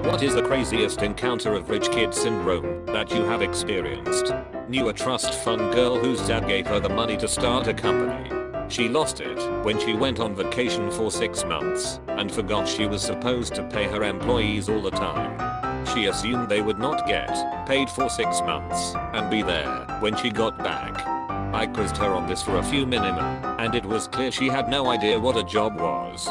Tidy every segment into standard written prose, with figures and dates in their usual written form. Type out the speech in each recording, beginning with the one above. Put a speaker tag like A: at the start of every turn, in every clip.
A: What is the craziest encounter of rich kid syndrome that you have experienced? Knew a trust fund girl whose dad gave her the money to start a company. She lost it when she went on vacation for 6 months and forgot she was supposed to pay her employees all the time. She assumed they would not get paid for 6 months and be there when she got back. I quizzed her on this for a few minutes and it was clear she had no idea what a job was.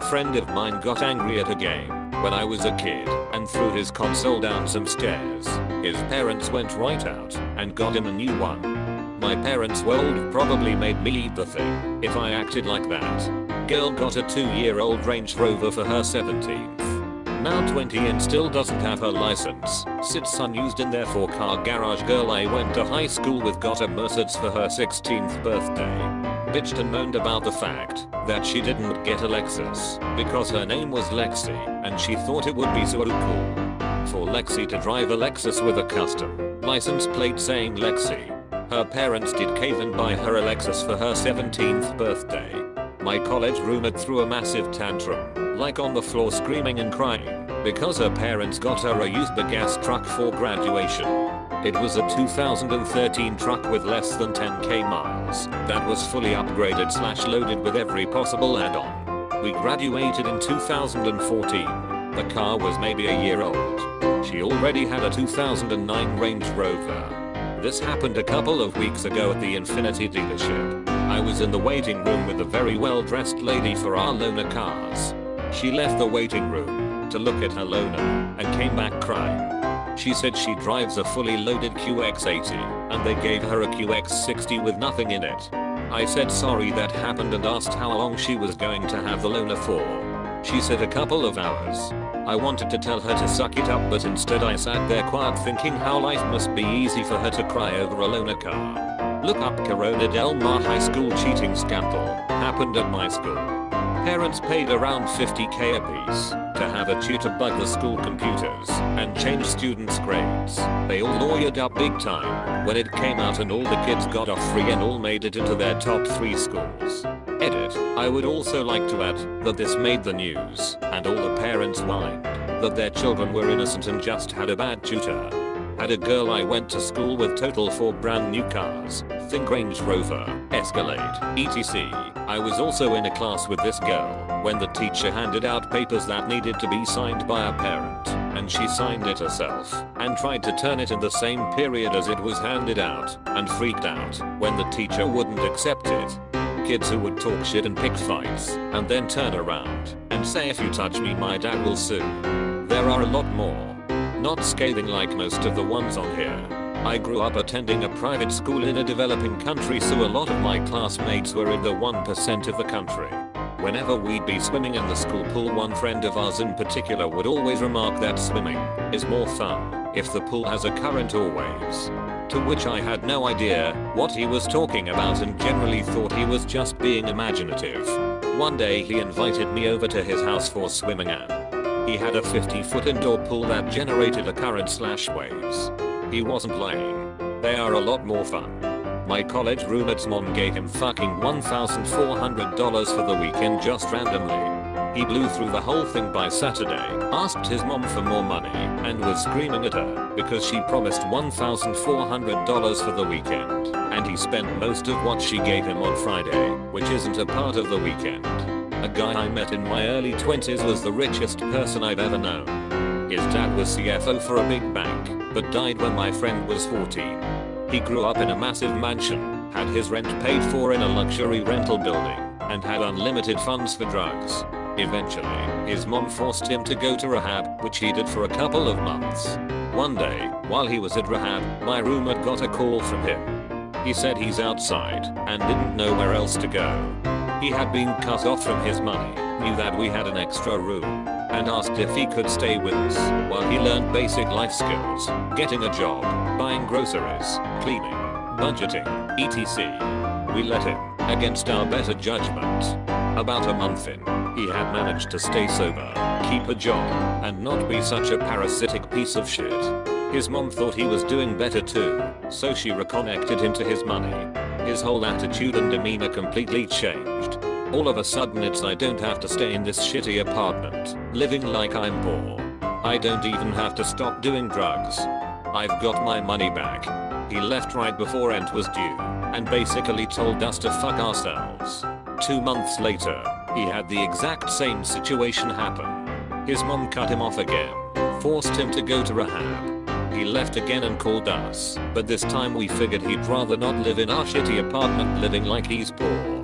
A: Friend of mine got angry at a game when I was a kid and threw his console down some stairs. His parents went right out and got him a new one. My parents would have probably made me eat the thing if I acted like that. Girl got a 2-year-old Range Rover for her 17th. Now 20 and still doesn't have her license. Sits unused in their 4-car garage. Girl I went to high school with got a Mercedes for her 16th birthday. Bitched and moaned about the fact that she didn't get a Lexus because her name was Lexi and she thought it would be so cool for Lexi to drive a Lexus with a custom license plate saying Lexi. Her parents did cave and buy her a Lexus for her 17th birthday. My college roommate threw a massive tantrum, like on the floor screaming and crying, because her parents got her a used gas truck for graduation. It was a 2013 truck with less than 10k miles that was fully upgraded / loaded with every possible add-on. We graduated in 2014. The car was maybe a year old. She already had a 2009 Range Rover. This happened a couple of weeks ago at the Infiniti dealership. I was in the waiting room with a very well-dressed lady for our loaner cars. She left the waiting room to look at her loaner and came back crying. She said she drives a fully loaded QX80 and they gave her a QX60 with nothing in it. I said sorry that happened and asked how long she was going to have the loaner for. She said a couple of hours. I wanted to tell her to suck it up but instead I sat there quiet thinking how life must be easy for her to cry over a loaner car. Look up Corona Del Mar high school cheating scandal. Happened at my school. Parents paid around 50k apiece to have a tutor bug the school computers and change students' grades. They all lawyered up big time when it came out and all the kids got off free and all made it into their top 3 schools. Edit. I would also like to add that this made the news and all the parents whined that their children were innocent and just had a bad tutor. Had a girl I went to school with total 4 brand new cars. Think Range Rover, Escalade, etc. I was also in a class with this girl when the teacher handed out papers that needed to be signed by a parent and she signed it herself and tried to turn it in the same period as it was handed out and freaked out when the teacher wouldn't accept it. Kids who would talk shit and pick fights and then turn around and say if you touch me my dad will sue. There are a lot more. Not scathing like most of the ones on here. I grew up attending a private school in a developing country so a lot of my classmates were in the 1% of the country. Whenever we'd be swimming in the school pool one friend of ours in particular would always remark that swimming is more fun if the pool has a current or waves. To which I had no idea what he was talking about and generally thought he was just being imaginative. One day he invited me over to his house for swimming and he had a 50-foot indoor pool that generated a current / waves. He wasn't lying. They are a lot more fun. My college roommate's mom gave him fucking $1,400 for the weekend just randomly. He blew through the whole thing by Saturday, asked his mom for more money, and was screaming at her because she promised $1,400 for the weekend, and he spent most of what she gave him on Friday, which isn't a part of the weekend. A guy I met in my early 20s was the richest person I've ever known. His dad was CFO for a big bank, but died when my friend was 14. He grew up in a massive mansion, had his rent paid for in a luxury rental building, and had unlimited funds for drugs. Eventually, his mom forced him to go to rehab, which he did for a couple of months. One day, while he was at rehab, my roommate got a call from him. He said he's outside and didn't know where else to go. He had been cut off from his money, knew that we had an extra room, and asked if he could stay with us while he learned basic life skills, getting a job, buying groceries, cleaning, budgeting, etc. We let him, against our better judgment. About a month in, he had managed to stay sober, keep a job, and not be such a parasitic piece of shit. His mom thought he was doing better too, so she reconnected him to his money. His whole attitude and demeanor completely changed. All of a sudden it's I don't have to stay in this shitty apartment, living like I'm poor. I don't even have to stop doing drugs. I've got my money back. He left right before rent was due and basically told us to fuck ourselves. 2 months later, he had the exact same situation happen. His mom cut him off again, forced him to go to rehab. He left again and called us, but this time we figured he'd rather not live in our shitty apartment living like he's poor.